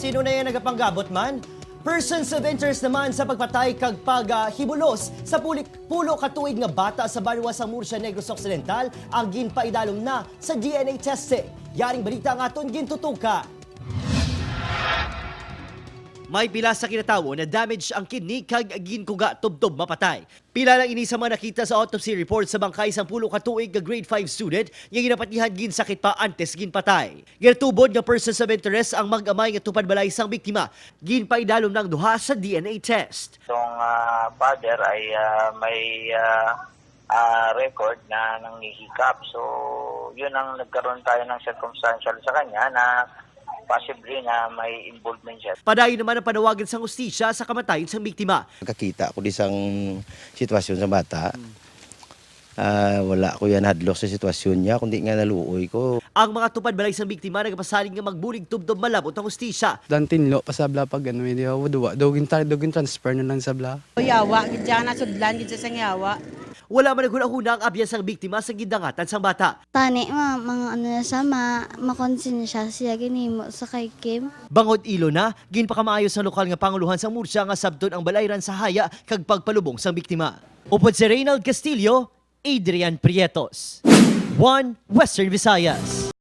Sino na yan nagapanggabot man? Persons of interest naman sa pagpatay kag Paghimulos sa pulo ka tuig nga bata sa Banwa sa Murcia, Negros Occidental ang ginpaidalom na sa DNA testing. Yaring balita nga aton gintutuka. May pila sa kinatawo na damage ang kidney kag ginkuga tubtob mapatay. Pila lang ini sa mga nakita sa autopsy report sa bangkay sa pulo ka tuig nga grade 5 student nga ginapatihan ginsakit pa antes ginpatay. Ginatubod nga persons of interest ang mag-amay nga tupad balay sang biktima. Ginpaidalom ng duha sa DNA test. Itong father ay may record na nanghihikap. So, yun ang nagkaroon tayo ng circumstantial sa kanya na possibly na may involvement siya. Padayon naman ang panawagan sa hustisya sa kamatayon sa biktima. Nakakita ko di sang sitwasyon sa bata. Wala ko yan hadlok sa sitwasyon niya, kundi nga naluoy ko. Ang mga tupad balay sa biktima nagapasaling nga magbulig tubtob malabot ang hustisya. Dan tinlo pasabla pag ano hindi duwa dogin transfer na lang sabla. Yawa gid na sudlan gid sa yawa. Wala man naghuna-huna ang abyan sang biktima sa gidangatan sang bata. Tani, mga ano na sa makonsensya siya ginimo sa kay Kim. Bangod ilo na, ginpakamaayo sa lokal nga panguluhan sa Murcia nga sabton ang balayran sa haya kag pagpalubong sang biktima. Upod si Reynald Castillo, Adrian Prietos. 1 Western Visayas.